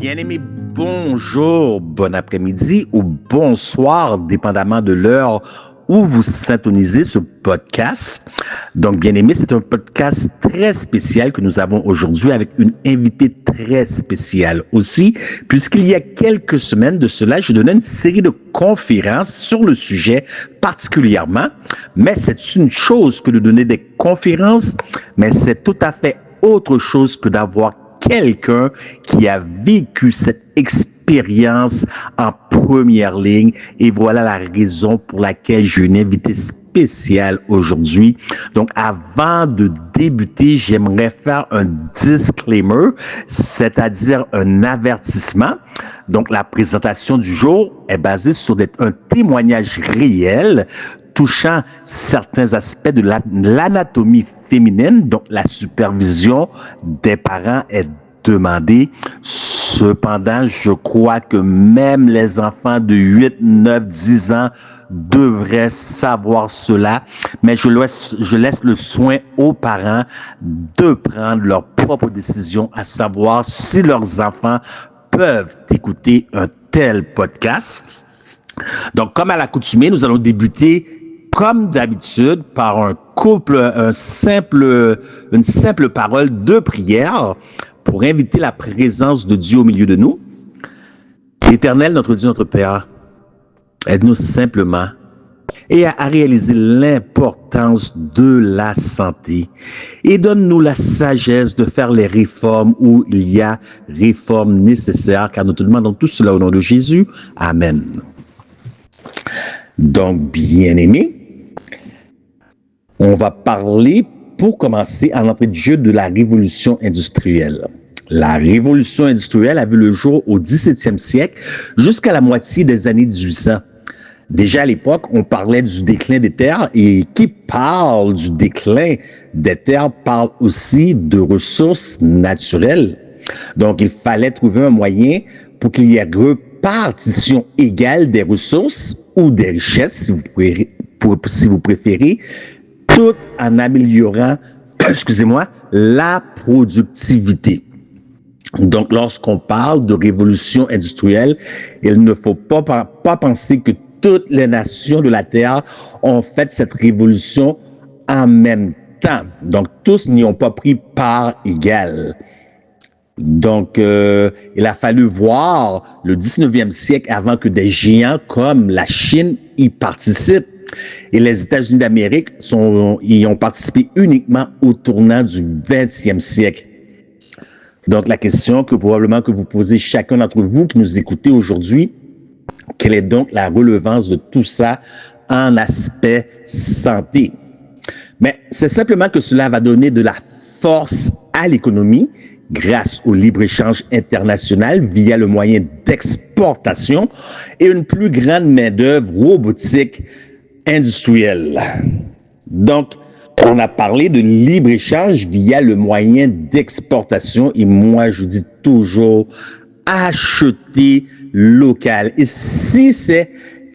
Bien-aimés, bonjour, bon après-midi ou bonsoir, dépendamment de l'heure où vous syntonisez ce podcast. Donc, bien-aimés, c'est un podcast très spécial que nous avons aujourd'hui avec une invitée très spéciale aussi, puisqu'il y a quelques semaines de cela, je donnais une série de conférences sur le sujet particulièrement, mais c'est une chose que de donner des conférences, mais c'est tout à fait autre chose que d'avoir quelqu'un qui a vécu cette expérience en première ligne. Et voilà la raison pour laquelle j'ai une invitée spéciale aujourd'hui. Donc, avant de débuter, j'aimerais faire un disclaimer, c'est-à-dire un avertissement. Donc, la présentation du jour est basée sur un témoignage réel touchant certains aspects de l'anatomie féminine, donc la supervision des parents est demandée. Cependant, je crois que même les enfants de 8, 9, 10 ans devraient savoir cela, mais je laisse le soin aux parents de prendre leur propre décision, à savoir si leurs enfants peuvent écouter un tel podcast. Donc, comme à l'accoutumée, nous allons débuter comme d'habitude par une simple parole de prière pour inviter la présence de Dieu au milieu de nous. Éternel, notre Dieu, notre Père, aide-nous simplement et à réaliser l'importance de la santé et donne-nous la sagesse de faire les réformes où il y a réformes nécessaires, car nous te demandons tout cela au nom de Jésus. Amen. Donc, bien-aimés, on va parler, pour commencer, à l'entrée de jeu de la révolution industrielle. La révolution industrielle a vu le jour au 17e siècle jusqu'à la moitié des années 1800. Déjà à l'époque, on parlait du déclin des terres et qui parle du déclin des terres parle aussi de ressources naturelles. Donc, il fallait trouver un moyen pour qu'il y ait répartition égale des ressources ou des richesses, si vous préférez, tout en améliorant, la productivité. Donc, lorsqu'on parle de révolution industrielle, il ne faut pas penser que toutes les nations de la Terre ont fait cette révolution en même temps. Donc, tous n'y ont pas pris part égale. Donc, il a fallu voir le 19e siècle avant que des géants comme la Chine y participent. Et les États-Unis d'Amérique y ont participé uniquement au tournant du 20e siècle. Donc, la question que probablement que vous posez chacun d'entre vous qui nous écoutez aujourd'hui, quelle est donc la relevance de tout ça en aspect santé? Mais c'est simplement que cela va donner de la force à l'économie grâce au libre-échange international via le moyen d'exportation et une plus grande main-d'œuvre robotique industrielle. Donc, on a parlé de libre-échange via le moyen d'exportation et moi, je dis toujours acheter local. Et si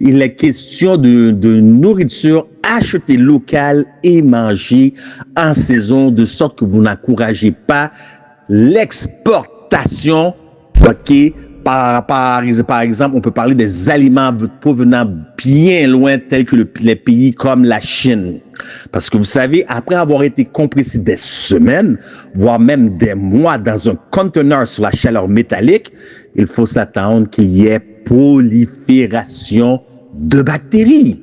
il est question de nourriture, acheter local et manger en saison, de sorte que vous n'encouragez pas l'exportation, ok? Par exemple, on peut parler des aliments provenant bien loin, tels que les pays comme la Chine. Parce que vous savez, après avoir été compressé des semaines, voire même des mois dans un conteneur sur la chaleur métallique, il faut s'attendre qu'il y ait prolifération de bactéries.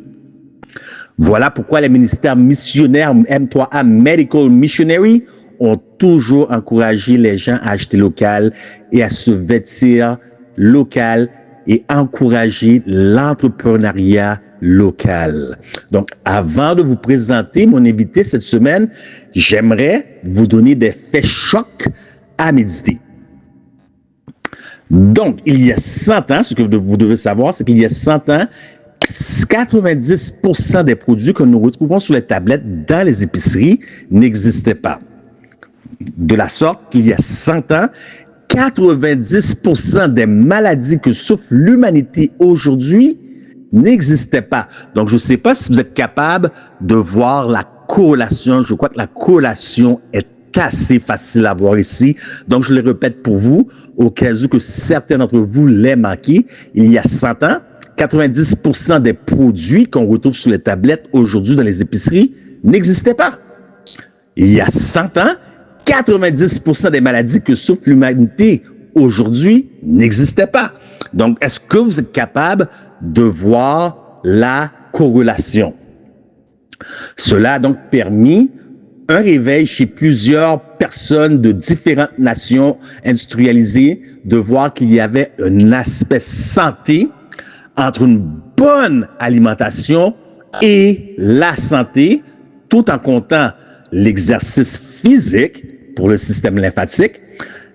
Voilà pourquoi les ministères missionnaires M3A Medical Missionary ont toujours encouragé les gens à acheter local et à se vêtir local et encourager l'entrepreneuriat local. Donc, avant de vous présenter mon invité cette semaine, j'aimerais vous donner des faits chocs à méditer. Donc, il y a 100 ans, ce que vous devez savoir, c'est qu'il y a 100 ans, 90% des produits que nous retrouvons sur les tablettes dans les épiceries n'existaient pas. De la sorte qu'il y a 100 ans, 90% des maladies que souffre l'humanité aujourd'hui n'existaient pas. Donc, je ne sais pas si vous êtes capable de voir la corrélation. Je crois que la corrélation est qu'assez facile à voir ici. Donc, je le répète pour vous, au cas où que certains d'entre vous l'aient manqué. Il y a 100 ans, 90% des produits qu'on retrouve sur les tablettes aujourd'hui dans les épiceries n'existaient pas. Il y a 100 ans, 90% des maladies que souffre l'humanité aujourd'hui n'existaient pas. Donc, est-ce que vous êtes capable de voir la corrélation? Cela a donc permis un réveil chez plusieurs personnes de différentes nations industrialisées de voir qu'il y avait un aspect santé entre une bonne alimentation et la santé, tout en comptant l'exercice physique pour le système lymphatique.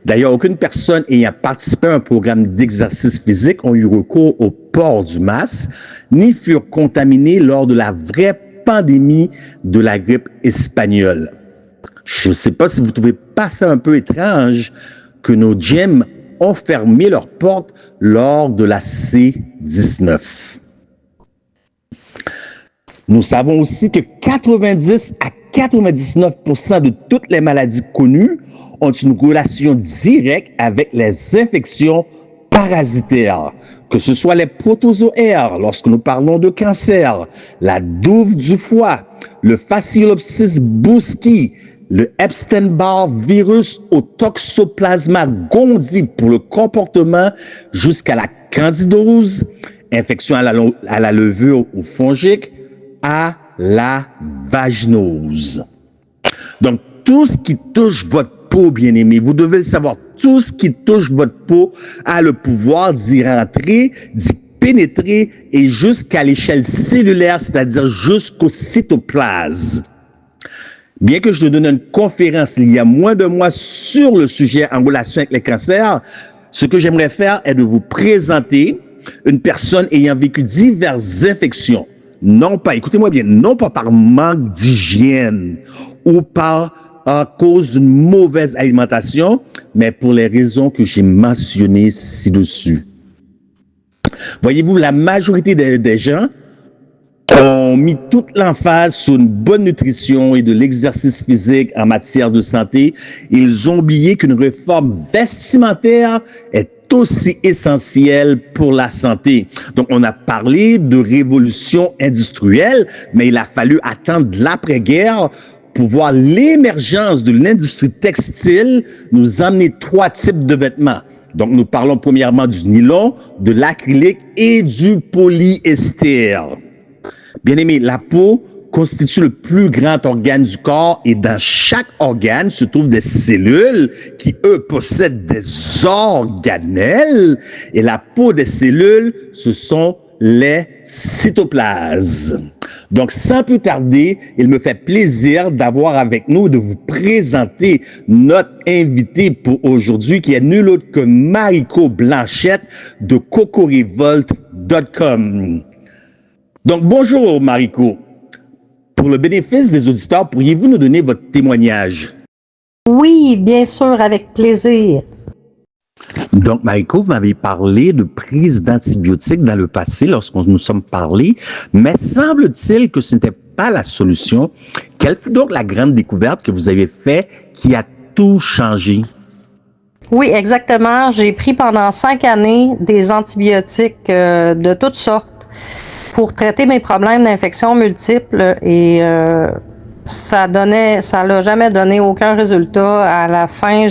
D'ailleurs, aucune personne ayant participé à un programme d'exercice physique ont eu recours au port du masque, ni furent contaminés lors de la vraie pandémie de la grippe espagnole. Je ne sais pas si vous trouvez pas ça un peu étrange que nos gyms ont fermé leurs portes lors de la C-19. Nous savons aussi que 90 à 99% de toutes les maladies connues ont une relation directe avec les infections parasitaires, que ce soit les protozoaires lorsque nous parlons de cancer, la douve du foie, le Phachyolopsis buski, le Epstein-Barr virus au Toxoplasma gondii pour le comportement jusqu'à la candidose, infection à la levure ou fongique, à la vaginose. Donc, tout ce qui touche votre peau, bien-aimé, vous devez le savoir, tout ce qui touche votre peau a le pouvoir d'y rentrer, d'y pénétrer et jusqu'à l'échelle cellulaire, c'est-à-dire jusqu'au cytoplasme. Bien que je te donne une conférence il y a moins de mois sur le sujet en relation avec les cancers, ce que j'aimerais faire est de vous présenter une personne ayant vécu diverses infections. Non pas, écoutez-moi bien, non pas par manque d'hygiène ou à cause d'une mauvaise alimentation, mais pour les raisons que j'ai mentionnées ci-dessus. Voyez-vous, la majorité des gens ont mis toute l'emphase sur une bonne nutrition et de l'exercice physique en matière de santé. Ils ont oublié qu'une réforme vestimentaire est aussi essentielle pour la santé. Donc, on a parlé de révolution industrielle, mais il a fallu attendre l'après-guerre pour voir l'émergence de l'industrie textile nous amener 3 types de vêtements. Donc, nous parlons premièrement du nylon, de l'acrylique et du polyester. Bien-aimé, la peau constitue le plus grand organe du corps et dans chaque organe se trouvent des cellules qui, eux, possèdent des organelles et la peau des cellules, ce sont les cytoplasmes. Donc, sans plus tarder, il me fait plaisir d'avoir avec nous, de vous présenter notre invité pour aujourd'hui, qui est nul autre que Mariko Blanchette de CocoRevolt.com. Donc, bonjour Mariko. Pour le bénéfice des auditeurs, pourriez-vous nous donner votre témoignage? Oui, bien sûr, avec plaisir. Donc, Mariko, vous m'avez parlé de prise d'antibiotiques dans le passé lorsqu'on nous sommes parlé, mais semble-t-il que ce n'était pas la solution. Quelle fut donc la grande découverte que vous avez faite qui a tout changé? Oui, exactement. J'ai pris pendant 5 années des antibiotiques de toutes sortes pour traiter mes problèmes d'infections multiples et ça l'a jamais donné aucun résultat. À la fin,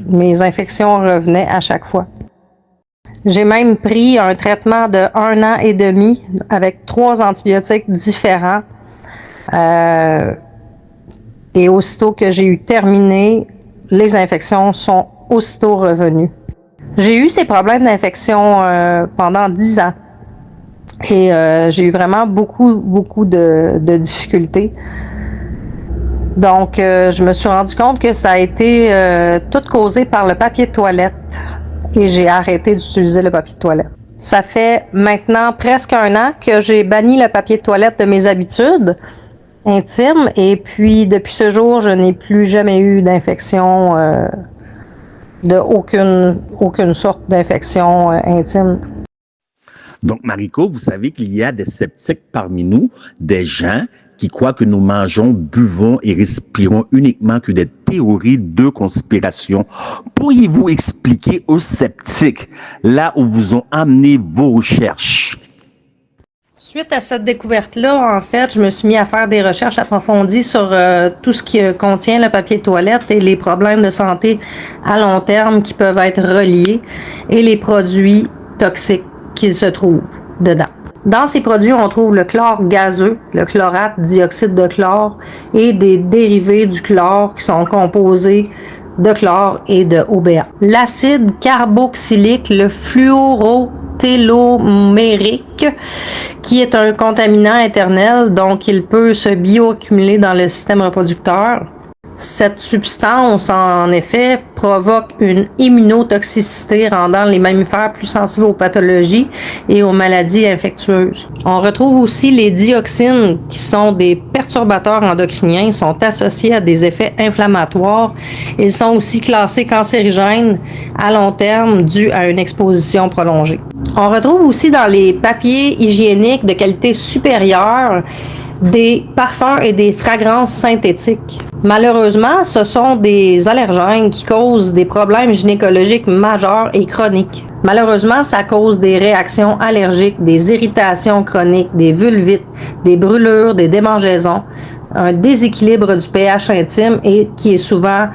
mes infections revenaient à chaque fois. J'ai même pris un traitement de 1 an et demi avec 3 antibiotiques différents. Et aussitôt que j'ai eu terminé, les infections sont aussitôt revenues. J'ai eu ces problèmes d'infection pendant 10 ans. Et j'ai eu vraiment beaucoup de difficultés. Donc, je me suis rendu compte que ça a été tout causé par le papier de toilette. Et j'ai arrêté d'utiliser le papier de toilette. Ça fait maintenant presque 1 an que j'ai banni le papier de toilette de mes habitudes intimes. Et puis, depuis ce jour, je n'ai plus jamais eu d'infection, aucune sorte d'infection intime. Donc, Mariko, vous savez qu'il y a des sceptiques parmi nous, des gens qui croient que nous mangeons, buvons et respirons uniquement que des théories de conspiration. Pourriez-vous expliquer aux sceptiques là où vous ont amené vos recherches? Suite à cette découverte-là, en fait, je me suis mis à faire des recherches approfondies sur tout ce qui contient le papier de toilette et les problèmes de santé à long terme qui peuvent être reliés et les produits toxiques qui se trouvent dedans. Dans ces produits, on trouve le chlore gazeux, le chlorate, dioxyde de chlore et des dérivés du chlore qui sont composés de chlore et de OBA. L'acide carboxylique, le fluorotellomérique, qui est un contaminant éternel, donc il peut se bioaccumuler dans le système reproducteur. Cette substance, en effet, provoque une immunotoxicité rendant les mammifères plus sensibles aux pathologies et aux maladies infectieuses. On retrouve aussi les dioxines qui sont des perturbateurs endocriniens, sont associés à des effets inflammatoires. Ils sont aussi classés cancérigènes à long terme dû à une exposition prolongée. On retrouve aussi dans les papiers hygiéniques de qualité supérieure des parfums et des fragrances synthétiques. Malheureusement, ce sont des allergènes qui causent des problèmes gynécologiques majeurs et chroniques. Malheureusement, ça cause des réactions allergiques, des irritations chroniques, des vulvites, des brûlures, des démangeaisons, un déséquilibre du pH intime et qui est souvent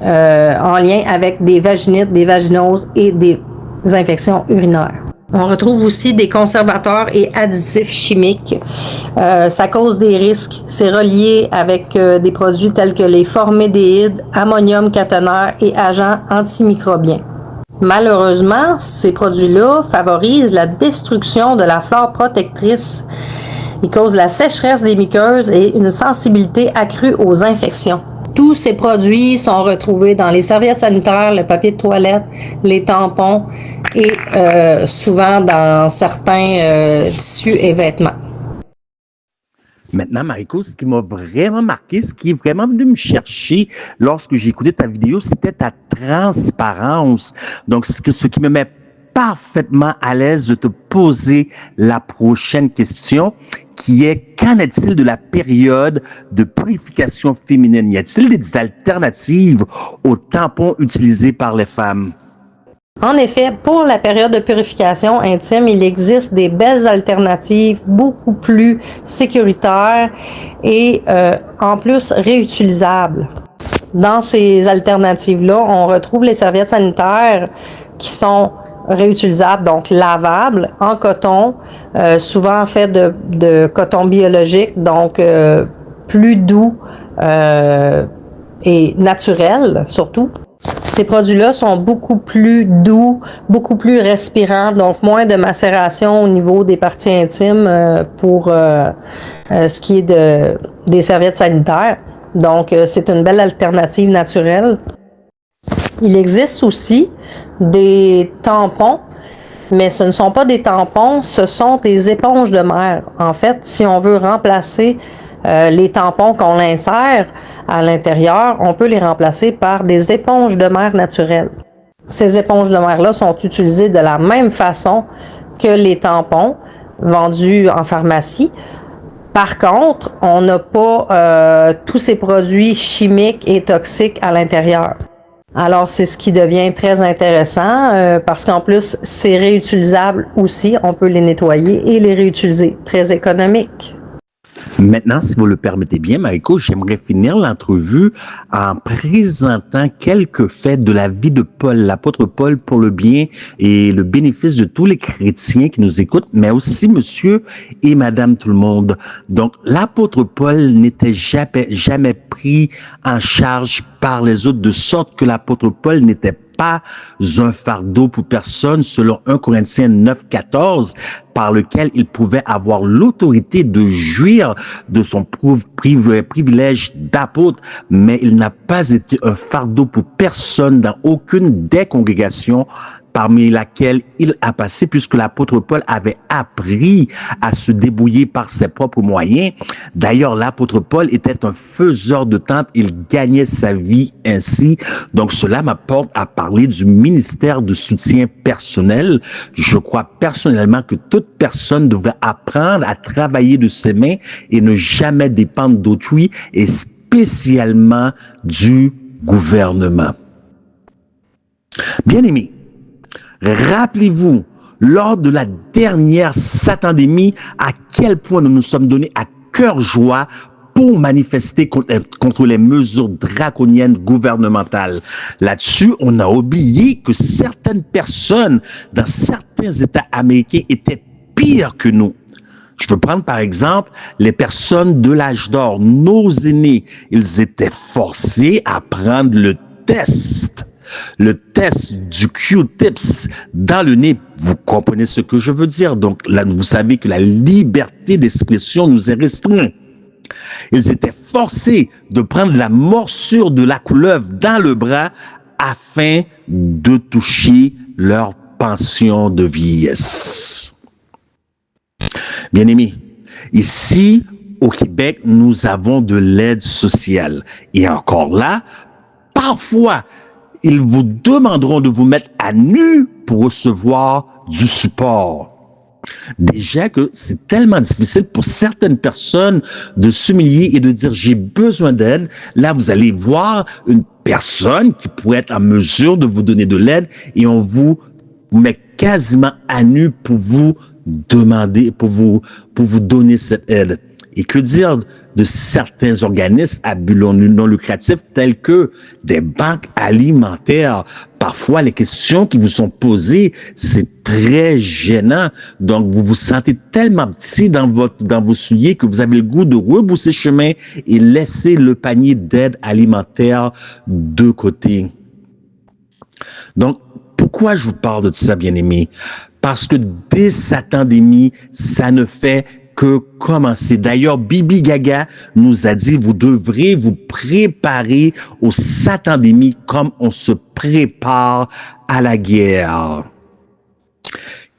en lien avec des vaginites, des vaginoses et des infections urinaires. On retrouve aussi des conservateurs et additifs chimiques. Ça cause des risques. C'est relié avec des produits tels que les formaldéhydes, ammonium quaternaire et agents antimicrobiens. Malheureusement, ces produits-là favorisent la destruction de la flore protectrice. Ils causent la sécheresse des muqueuses et une sensibilité accrue aux infections. Tous ces produits sont retrouvés dans les serviettes sanitaires, le papier de toilette, les tampons et souvent dans certains tissus et vêtements. Maintenant, Mariko, ce qui m'a vraiment marqué, ce qui est vraiment venu me chercher lorsque j'ai écouté ta vidéo, c'était ta transparence. Donc, ce qui me met parfaitement à l'aise de te poser la prochaine question, qui est: qu'en est-il de la période de purification féminine? Y a-t-il des alternatives aux tampons utilisés par les femmes? En effet, pour la période de purification intime, il existe des belles alternatives beaucoup plus sécuritaires et en plus réutilisables. Dans ces alternatives-là, on retrouve les serviettes sanitaires qui sont réutilisables, donc lavables, en coton, souvent fait de coton biologique, donc plus doux et naturel surtout. Ces produits-là sont beaucoup plus doux, beaucoup plus respirants, donc moins de macération au niveau des parties intimes pour ce qui est des serviettes sanitaires. Donc, c'est une belle alternative naturelle. Il existe aussi des tampons, mais ce ne sont pas des tampons, ce sont des éponges de mer. En fait, si on veut remplacer les tampons qu'on insère à l'intérieur, on peut les remplacer par des éponges de mer naturelles. Ces éponges de mer-là sont utilisées de la même façon que les tampons vendus en pharmacie. Par contre, on n'a pas tous ces produits chimiques et toxiques à l'intérieur. Alors, c'est ce qui devient très intéressant parce qu'en plus, c'est réutilisable aussi. On peut les nettoyer et les réutiliser. Très économique. Maintenant, si vous le permettez bien, Mariko, j'aimerais finir l'entrevue en présentant quelques faits de la vie de Paul, l'apôtre Paul, pour le bien et le bénéfice de tous les chrétiens qui nous écoutent, mais aussi monsieur et madame tout le monde. Donc, l'apôtre Paul n'était jamais pris en charge par les autres, de sorte que l'apôtre Paul n'était pas un fardeau pour personne, selon 1 Corinthiens 9,14, par lequel il pouvait avoir l'autorité de jouir de son privilège d'apôtre, mais il n'a pas été un fardeau pour personne dans aucune des congrégations parmi laquelle il a passé, puisque l'apôtre Paul avait appris à se débrouiller par ses propres moyens. D'ailleurs, l'apôtre Paul était un faiseur de tentes, il gagnait sa vie ainsi. Donc cela m'apporte à parler du ministère de soutien personnel. Je crois personnellement que toute personne devrait apprendre à travailler de ses mains et ne jamais dépendre d'autrui, et spécialement du gouvernement. Bien-aimés, rappelez-vous, lors de la dernière satandémie, à quel point nous nous sommes donnés à cœur joie pour manifester contre les mesures draconiennes gouvernementales. Là-dessus, on a oublié que certaines personnes dans certains États américains étaient pires que nous. Je veux prendre par exemple les personnes de l'âge d'or, nos aînés. Ils étaient forcés à prendre le test du Q-tips dans le nez. Vous comprenez ce que je veux dire? Donc là, vous savez que la liberté d'expression nous est restreinte. Ils étaient forcés de prendre la morsure de la couleuvre dans le bras afin de toucher leur pension de vieillesse. Bien-aimés, ici au Québec, nous avons de l'aide sociale. Et encore là, parfois, ils vous demanderont de vous mettre à nu pour recevoir du support. Déjà que c'est tellement difficile pour certaines personnes de s'humilier et de dire j'ai besoin d'aide. Là, vous allez voir une personne qui pourrait être en mesure de vous donner de l'aide et on vous met quasiment à nu pour vous demander, pour vous donner cette aide. Et que dire de certains organismes à but non lucratif tels que des banques alimentaires? Parfois, les questions qui vous sont posées, c'est très gênant. Donc, vous vous sentez tellement petit dans vos souliers que vous avez le goût de rebrousser chemin et laisser le panier d'aide alimentaire de côté. Donc, pourquoi je vous parle de ça, bien-aimés? Parce que dès cette pandémie, ça ne fait que commencer. D'ailleurs, Bibi Gaga nous a dit, vous devrez vous préparer aux satandémies comme on se prépare à la guerre.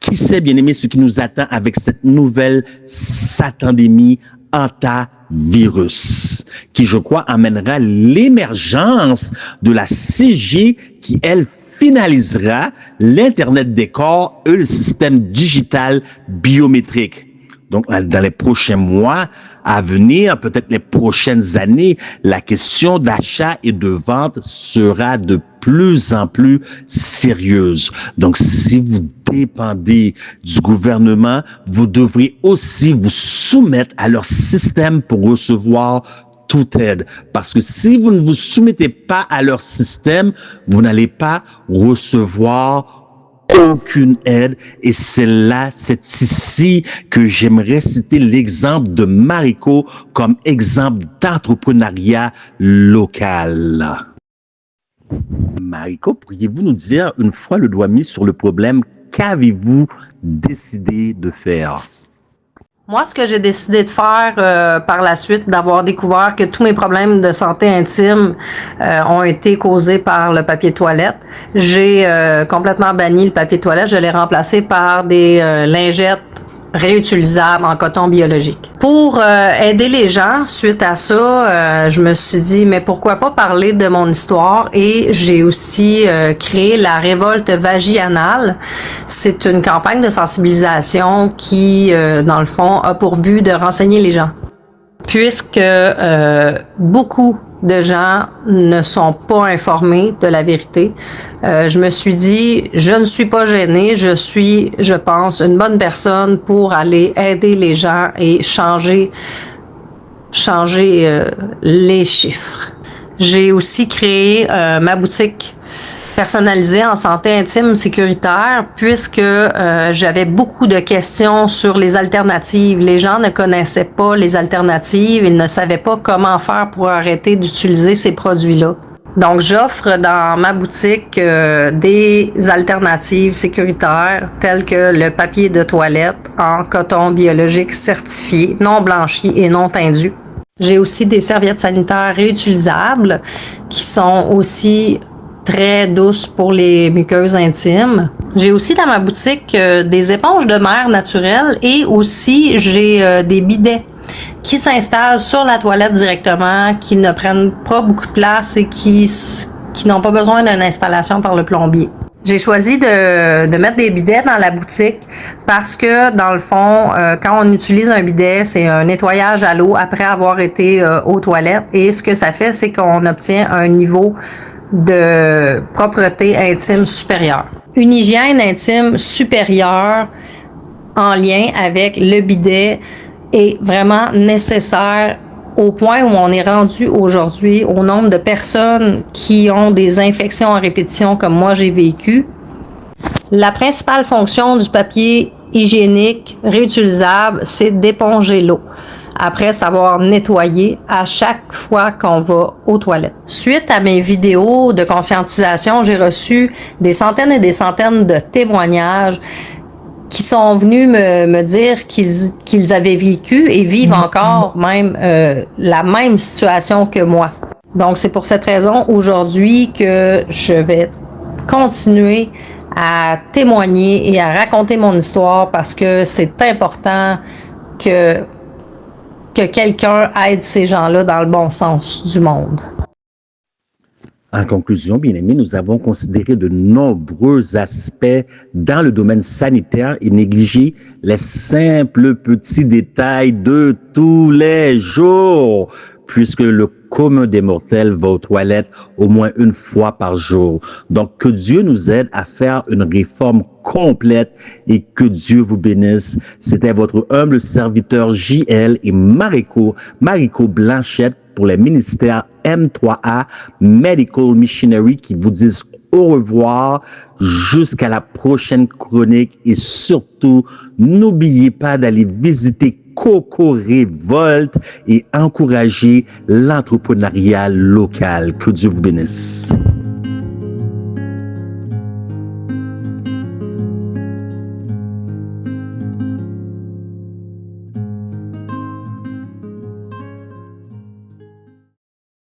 Qui sait, bien aimé, ce qui nous attend avec cette nouvelle satandémie hantavirus, qui, je crois, amènera l'émergence de la 6G qui, elle, finalisera l'Internet des corps et le système digital biométrique. Donc, dans les prochains mois à venir, peut-être les prochaines années, la question d'achat et de vente sera de plus en plus sérieuse. Donc, si vous dépendez du gouvernement, vous devrez aussi vous soumettre à leur système pour recevoir toute aide. Parce que si vous ne vous soumettez pas à leur système, vous n'allez pas recevoir aucune aide. Et c'est ici que j'aimerais citer l'exemple de Marico comme exemple d'entrepreneuriat local. Marico, pourriez-vous nous dire, une fois le doigt mis sur le problème, qu'avez-vous décidé de faire? Moi, ce que j'ai décidé de faire par la suite, d'avoir découvert que tous mes problèmes de santé intime ont été causés par le papier toilette, j'ai complètement banni le papier toilette. Je l'ai remplacé par des lingettes réutilisables en coton biologique. Pour aider les gens, suite à ça, je me suis dit, mais pourquoi pas parler de mon histoire, et j'ai aussi créé la révolte vaginale. C'est une campagne de sensibilisation qui, dans le fond, a pour but de renseigner les gens. Puisque beaucoup de gens ne sont pas informés de la vérité. Je me suis dit, je ne suis pas gênée, je suis, je pense, une bonne personne pour aller aider les gens et changer les chiffres. J'ai aussi créé ma boutique personnalisée en santé intime sécuritaire, puisque j'avais beaucoup de questions sur les alternatives. Les gens ne connaissaient pas les alternatives, ils ne savaient pas comment faire pour arrêter d'utiliser ces produits-là. Donc, j'offre dans ma boutique des alternatives sécuritaires telles que le papier de toilette en coton biologique certifié, non blanchi et non teindu. J'ai aussi des serviettes sanitaires réutilisables qui sont aussi très douces pour les muqueuses intimes. J'ai aussi dans ma boutique des éponges de mer naturelles et aussi j'ai des bidets qui s'installent sur la toilette directement, qui ne prennent pas beaucoup de place et qui n'ont pas besoin d'une installation par le plombier. J'ai choisi de mettre des bidets dans la boutique parce que, dans le fond, quand on utilise un bidet, c'est un nettoyage à l'eau après avoir été aux toilettes. Et ce que ça fait, c'est qu'on obtient un niveau de propreté intime supérieur. Une hygiène intime supérieure en lien avec le bidet est vraiment nécessaire au point où on est rendu aujourd'hui au nombre de personnes qui ont des infections à répétition comme moi j'ai vécu. La principale fonction du papier hygiénique réutilisable, c'est d'éponger l'eau après savoir nettoyer à chaque fois qu'on va aux toilettes. Suite à mes vidéos de conscientisation, j'ai reçu des centaines et des centaines de témoignages qui sont venus me dire qu'ils avaient vécu et vivent encore même la même situation que moi. Donc, c'est pour cette raison aujourd'hui que je vais continuer à témoigner et à raconter mon histoire parce que c'est important que quelqu'un aide ces gens-là dans le bon sens du monde. En conclusion, bien aimés, nous avons considéré de nombreux aspects dans le domaine sanitaire et négligé les simples petits détails de tous les jours, puisque le commun des mortels va aux toilettes au moins une fois par jour. Donc, que Dieu nous aide à faire une réforme complète et que Dieu vous bénisse. C'était votre humble serviteur JL et Mariko Blanchette pour les ministères M3A Medical Missionary qui vous disent au revoir jusqu'à la prochaine chronique et surtout, n'oubliez pas d'aller visiter Coco Révolte et encourager l'entrepreneuriat local. Que Dieu vous bénisse.